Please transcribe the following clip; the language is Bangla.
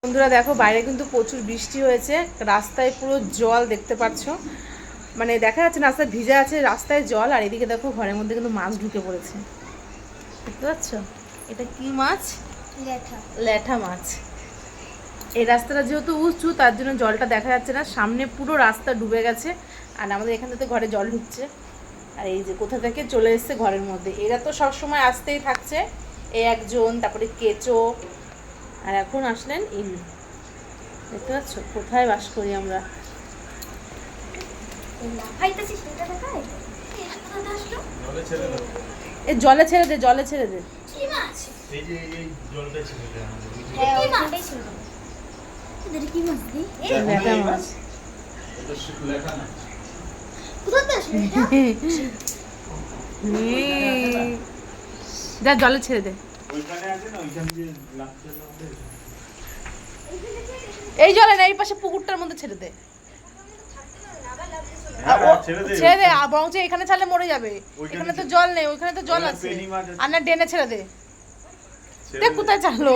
বন্ধুরা দেখো বাইরে কিন্তু প্রচুর বৃষ্টি হয়েছে, রাস্তায় পুরো জল দেখতে পাচ্ছ, মানে দেখা যাচ্ছে রাস্তায় ভিজে আছে, রাস্তায় জল। আর এদিকে দেখো ঘরের মধ্যে কিন্তু মাছ ঢুকে পড়েছে, দেখতে পাচ্ছ? এটা কি মাছ? ল্যাঠা মাছ। এই রাস্তাটা যেহেতু উঁচু তার জন্য জলটা দেখা যাচ্ছে না, সামনে পুরো রাস্তা ডুবে গেছে। আর আমাদের এখান থেকে ঘরে জল ঢুকছে, আর এই যে কোথা থেকে চলে এসছে ঘরের মধ্যে। এরা তো সবসময় আসতেই থাকছে, এই একজন, তারপরে কেঁচো, আর এখন আসলেন ইনি। দেখতে পাচ্ছ কোথায় বাস করি আমরা। এ জলে ছেড়ে দে, জলে ছেড়ে দে। যা জলে ছেড়ে দে, এই জলে না, এই পাশে পুকুরটার মধ্যে ছেড়ে দে। ছেড়ে দে, বরঞ্চ এখানে ছাড়লে মরে যাবে। এখানে তো জল নেই, ওইখানে তো জল আছে। আর না ডেনে ছেড়ে দে, দেখ কোথায় চালো।